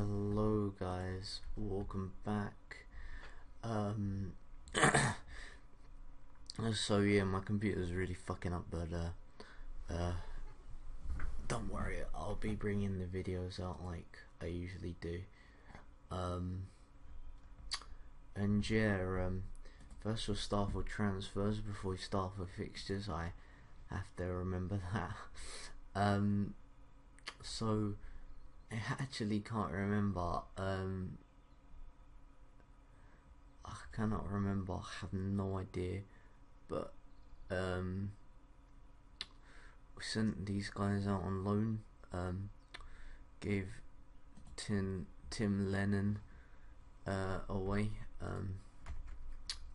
Hello guys, welcome back. Um so yeah, my computer's really fucking up, but don't worry, I'll be bringing the videos out like I usually do. And yeah, first we'll start with transfers before we start with fixtures. I have to remember that. So I actually can't remember. I cannot remember. I have no idea. But we sent these guys out on loan. Gave Tim Lennon away.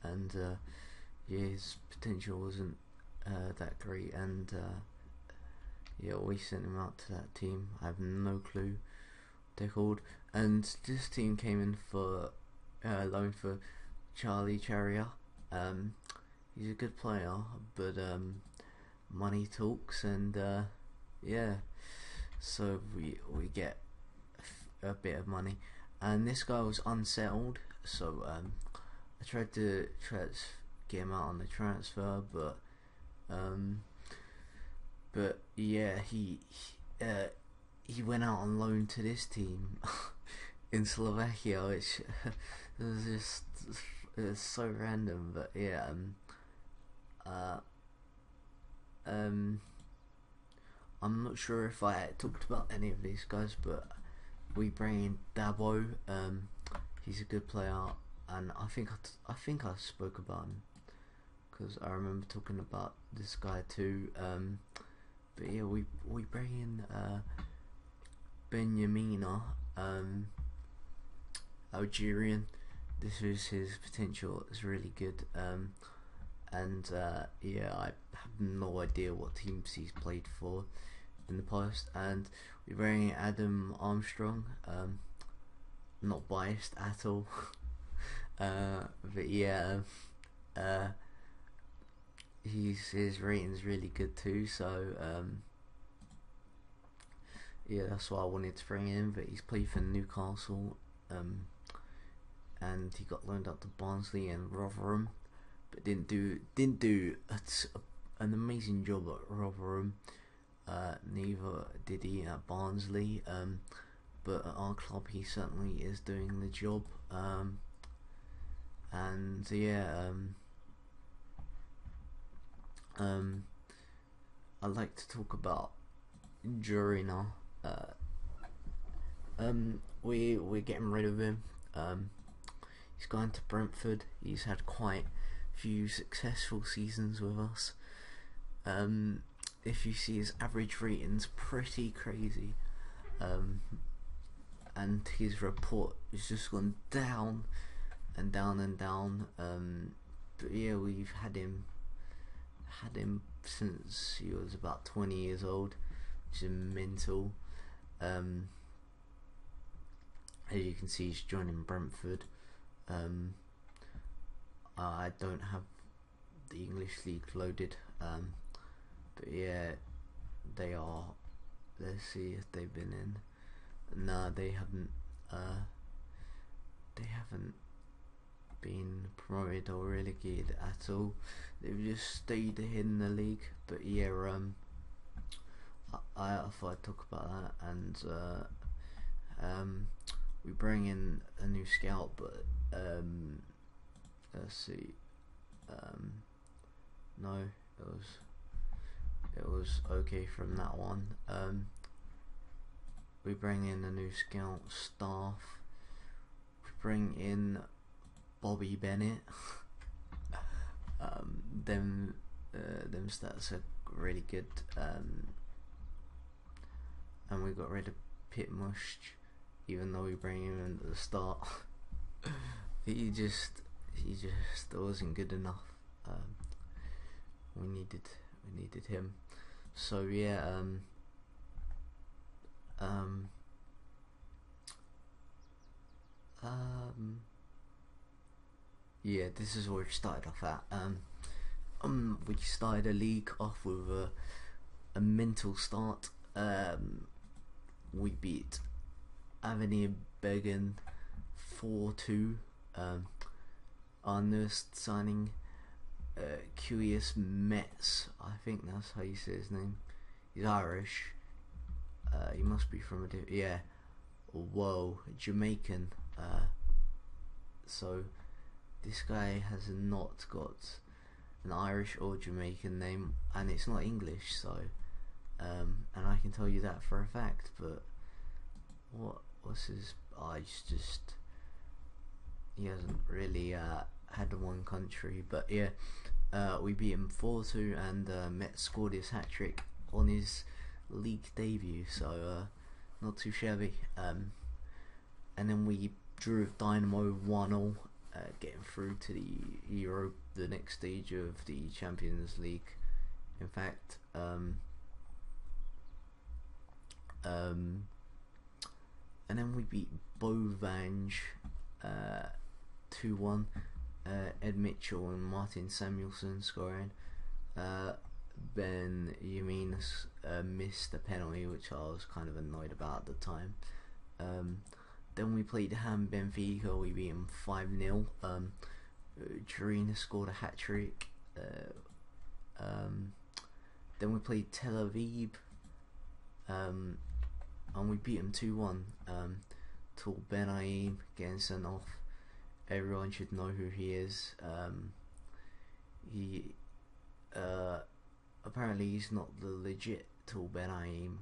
And yeah, his potential wasn't that great. And yeah, we sent him out to that team. I have no clue what they're called. And this team came in for loan for Charlie Charrier. He's a good player, but money talks, and yeah, so we get a bit of money. And this guy was unsettled, so I tried to get him out on the transfer, but yeah, he went out on loan to this team in Slovakia, which it's so random. But yeah, I'm not sure if I talked about any of these guys, but we bring in Dabo. He's a good player, and I think I spoke about him because I remember talking about this guy too. But yeah, we bring in Benjamina, Algerian. This is his potential. It's really good. And yeah, I have no idea what teams he's played for in the past. And we bring in Adam Armstrong. Not biased at all. But yeah, his rating's really good too. So yeah, that's why I wanted to bring him. But he's played for Newcastle. And he got loaned out to Barnsley and Rotherham, but didn't do an amazing job at Rotherham. Neither did he at Barnsley. But at our club, he certainly is doing the job. And yeah, I'd like to talk about Jurina. We're getting rid of him. He's going to Brentford. He's had quite a few successful seasons with us. If you see his average rating's pretty crazy. And his report has just gone down and down and down. But yeah, we've had him since he was about 20 years old, which is mental. As you can see, he's joining Brentford. I don't have the English league loaded, but yeah, they are. Let's see if they've been in. Nah, they haven't. They haven't been promoted or relegated at all. They've just stayed in the league. But yeah, I thought I'd talk about that. And we bring in a new scout, but let's see. No, it was okay from that one. We bring in a new scout staff. We bring in Bobby Bennett. Them stats are really good. And we got rid of Pitmush, even though we bring him in at the start. he just wasn't good enough. We needed him. So yeah, yeah, this is where it started off at. We started a league off with a mental start. We beat Avenir Bergen 4-2. Our newest signing, Curious Metz, I think that's how you say his name. He's Irish. He must be from Jamaican. So this guy has not got an Irish or Jamaican name, and it's not English. So, and I can tell you that for a fact. But what's his? Just he hasn't really had one country. But yeah, we beat him 4-2, and Metz scored his hat trick on his league debut. So not too shabby. And then we drew with Dynamo 1-0, getting through to the next stage of the Champions League. In fact, and then we beat Bovange 2-1. Ed Mitchell and Martin Samuelson scoring. Ben Jimenez missed a penalty, which I was kind of annoyed about at the time. Then we played Ham Benfica. We beat him 5-0. Jorina scored a hat trick. Then we played Tel Aviv, and we beat him 2-1. Tal Ben getting sent off. Everyone should know who he is. Apparently he's not the legit Tal Ben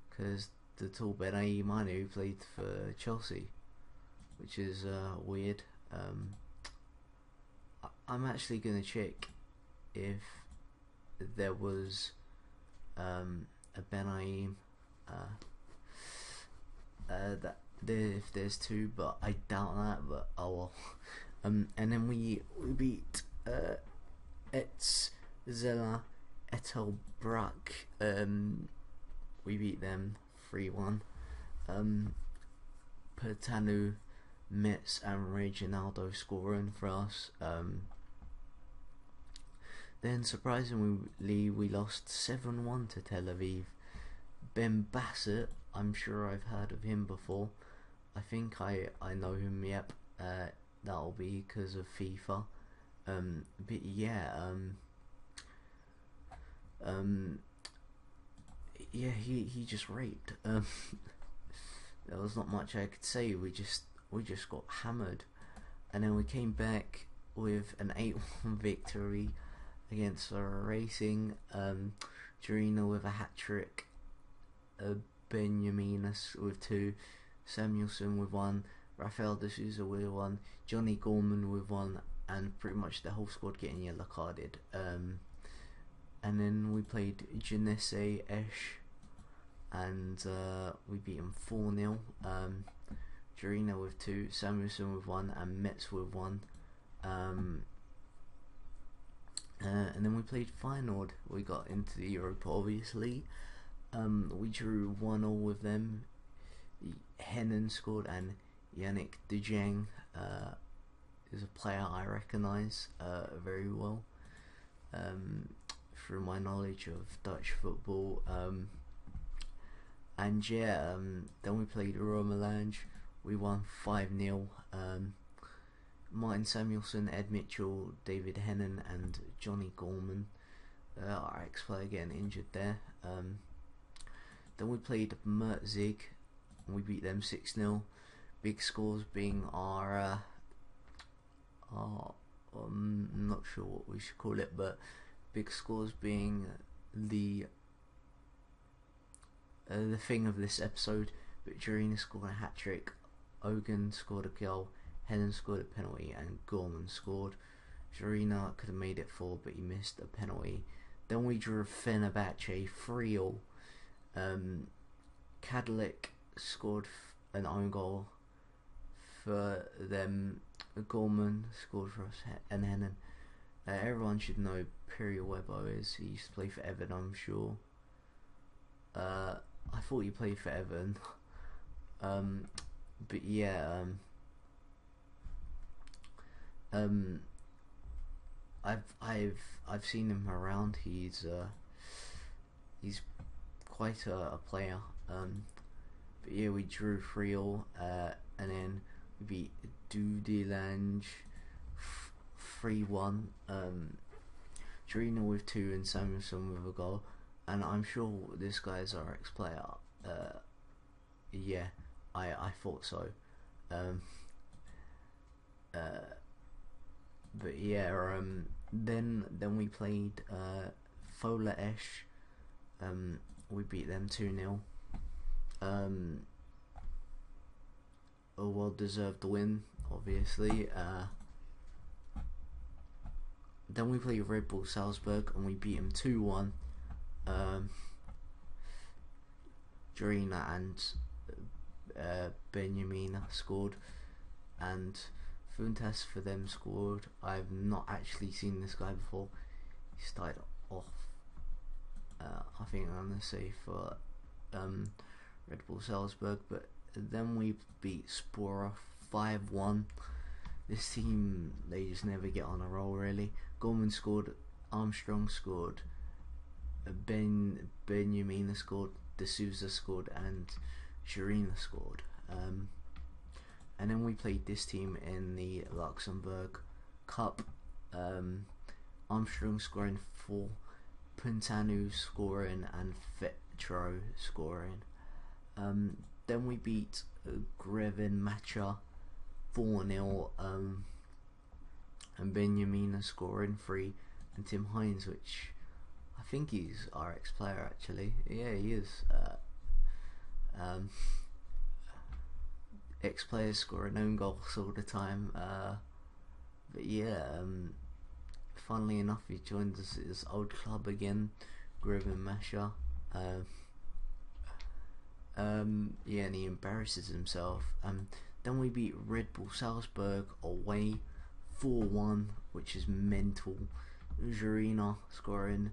because the Tal Ben I know who played for Chelsea, which is weird. I'm actually gonna check if there was a Ben if there's two, but I doubt that. But oh well. And then we beat Zella Ettelbruck. We beat them 3-1. Pertanu, Metz and Reginaldo scoring for us. Then surprisingly we lost 7-1 to Tel Aviv. Ben Bassett, I'm sure I've heard of him before. I think I know him. Yep. That'll be because of FIFA. But yeah. Yeah, he just raped. There was not much I could say. We just got hammered, and then we came back with an 8-1 victory against Racing. Jorina with a hat trick. Benjaminus with 2. Samuelson with 1. Rafael de Souza with 1. Johnny Gorman with 1, and pretty much the whole squad getting yellow carded. And then we played Janesse Esh, and we beat him 4-0. Jorina with 2, Samuelson with 1, and Metz with 1. And then we played Feyenoord. We got into the Europa, obviously. We drew 1-1 with them. Hennen scored, and Yannick De Jong is a player I recognise very well through my knowledge of Dutch football. And yeah, then we played Romelange. We won 5-0. Martin Samuelson, Ed Mitchell, David Hennen and Johnny Gorman, our ex-player, getting injured there. Then we played Mertzig, and we beat them 6-0. Big scores being our I'm not sure what we should call it, but big scores being the thing of this episode. But Jorina scored a hat trick, Ogan scored a goal, Helen scored a penalty, and Gorman scored. Jorina could have made it 4, but he missed a penalty. Then we drew Fenerbahce 3-0. Cadillac scored an own goal for them. Gorman scored for us, and Hennen. Everyone should know Piri Webo is. He used to play for Everton, I'm sure. I thought he played for Everton. But yeah, I've seen him around. He's quite a player. but yeah, we drew 3-3, and then we beat Dudelange 3-1. Jorina with 2 and Samuelson with a goal, and I'm sure this guy is our ex-player. Yeah, I thought so. But yeah, then we played Fola Esh. We beat them 2-0. A well-deserved win, obviously. Then we played Red Bull Salzburg and we beat them 2-1. Jorina and Benjamina scored, and Funtas for them scored. I've not actually seen this guy before. He started off, I think I'm going to say for Red Bull Salzburg, but then we beat Spora 5-1. This team, they just never get on a roll really. Gorman scored, Armstrong scored, Benjamina scored, D'Souza scored, and Jorina scored. And then we played this team in the Luxembourg Cup. Armstrong scoring 4, Puntanu scoring, and Fetro scoring. Then we beat Greven Matcha 4-0, and Benjamina scoring 3, and Tim Hines, which I think he's our ex-player actually. Yeah, he is. Ex-players scoring own goals all the time. But yeah, funnily enough, he joined his old club again, Greven Matcha. Yeah, and he embarrasses himself. Then we beat Red Bull Salzburg away 4-1, which is mental. Jorina scoring,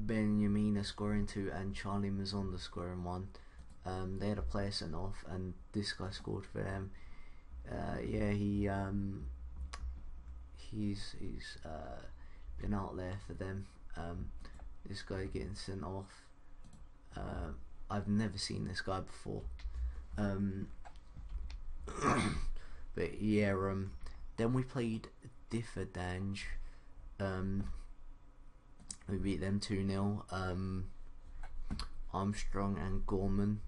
Benjamina scoring 2, and Charlie Mazonda scoring 1. They had a player sent off, and this guy scored for them. Yeah, he's been out there for them. This guy getting sent off. I've never seen this guy before. But yeah, then we played Differdange. We beat them 2-0. Armstrong and Gorman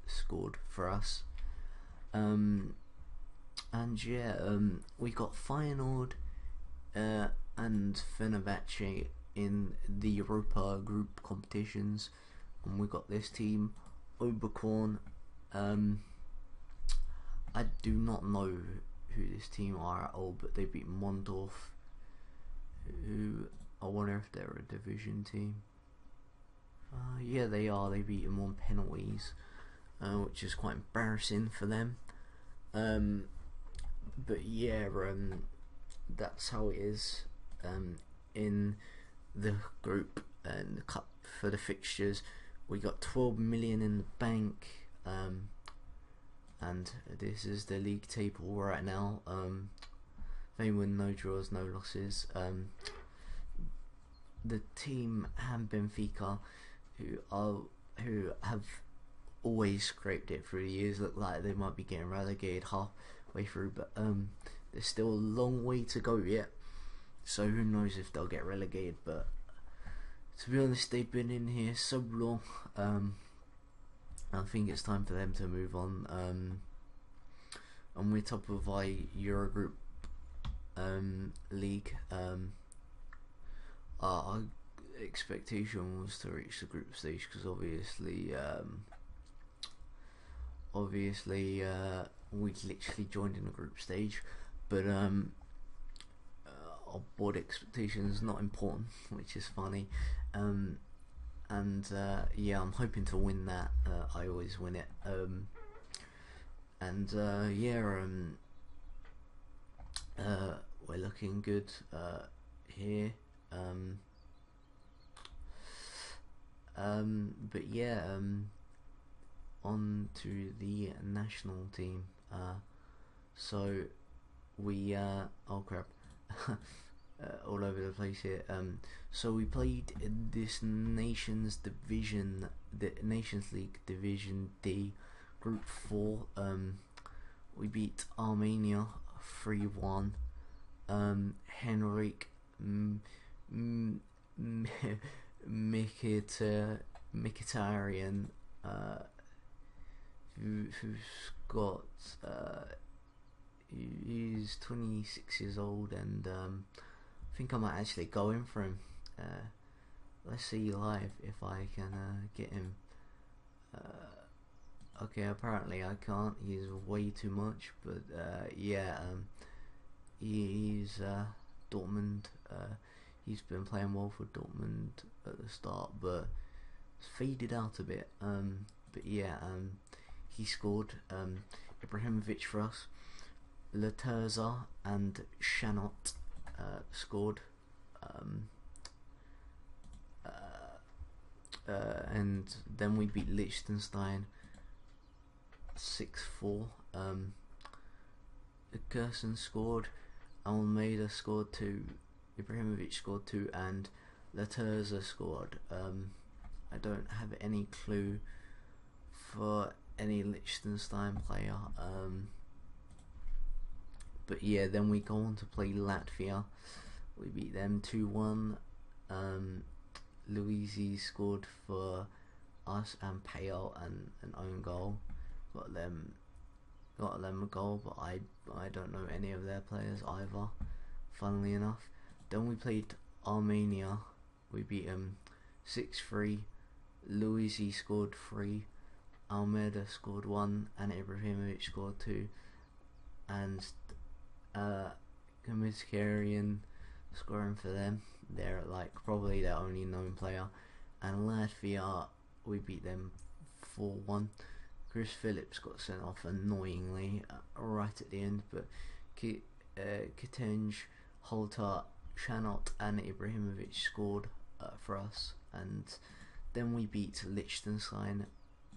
scored for us. And yeah, we got Feyenoord and Fenerbahce in the Europa group competitions, and we got this team, Oberkorn. I do not know who this team are at all, but they beat Mondorf, who I wonder if they're a division team. Yeah, they are. They beat them on penalties, which is quite embarrassing for them. But yeah, that's how it is in the group and the cup. For the fixtures, we got 12 million in the bank, and this is the league table right now. They win, no draws, no losses. The team and Benfica, who have always scraped it through the years, look like they might be getting relegated halfway through, but there's still a long way to go yet, so who knows if they'll get relegated. But to be honest, they've been in here so long. I think it's time for them to move on. And we're top of our Eurogroup league. Our expectation was to reach the group stage, because obviously we literally joined in the group stage, but our board expectation is not important, which is funny. Yeah, I'm hoping to win that. I always win it. Yeah, we're looking good here. But yeah, on to the national team. So we oh crap. All over the place here. So we played this the Nations League Division D Group 4, we beat Armenia 3-1. Henrik Mkhitaryan, who's got he's 26 years old, and I think I might actually go in for him. Let's see live if I can get him. Okay, apparently I can't. He's way too much, but yeah, he's Dortmund. He's been playing well for Dortmund at the start, but it's faded out a bit. But yeah, he scored. Ibrahimovic for us. Laterza and Chanot scored. And then we beat Liechtenstein 6-4. Gerson scored, Almeida scored 2, Ibrahimovic scored 2, and Laterza scored. I don't have any clue for any Liechtenstein player. But yeah, then we go on to play Latvia. We beat them 2-1. Luisi scored for us, and Payal and an own goal. Got them a goal, but I don't know any of their players either, funnily enough. Then we played Armenia. We beat them 6-3. Luisi scored 3, Almeida scored 1, and Ibrahimovic scored 2, and Mkhitaryan scoring for them. They're like probably their only known player. And Latvia, we beat them 4-1. Chris Phillips got sent off annoyingly right at the end, but Kitenge, Holter, Chanot and Ibrahimovic scored for us, and then we beat Liechtenstein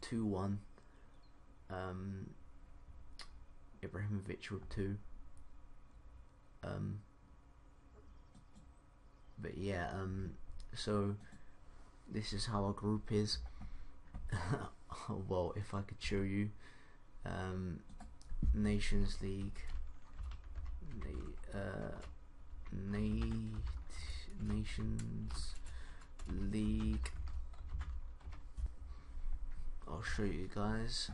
2-1. Ibrahimovic with 2. But yeah, so this is how our group is. Well, if I could show you, Nations League, Nations League. I'll show you guys.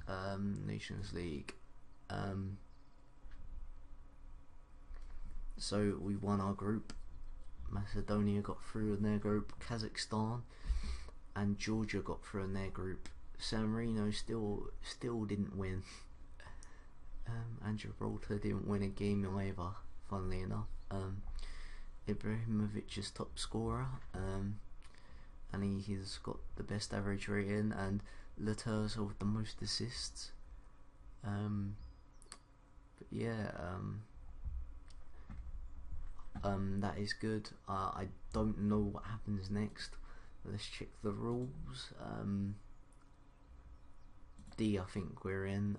Nations League. So we won our group. Macedonia got through in their group. Kazakhstan and Georgia got through in their group. San Marino still didn't win. And Gibraltar didn't win a game either, funnily enough. Ibrahimovic is top scorer, and he's got the best average rating, and Laterza with the most assists. But yeah, that is good. I don't know what happens next. Let's check the rules. D, I think we're in.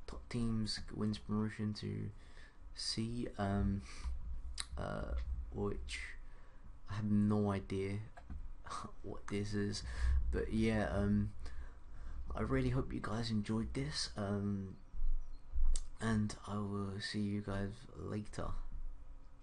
Top teams wins promotion to C, which I have no idea what this is, but yeah, I really hope you guys enjoyed this, and I will see you guys later.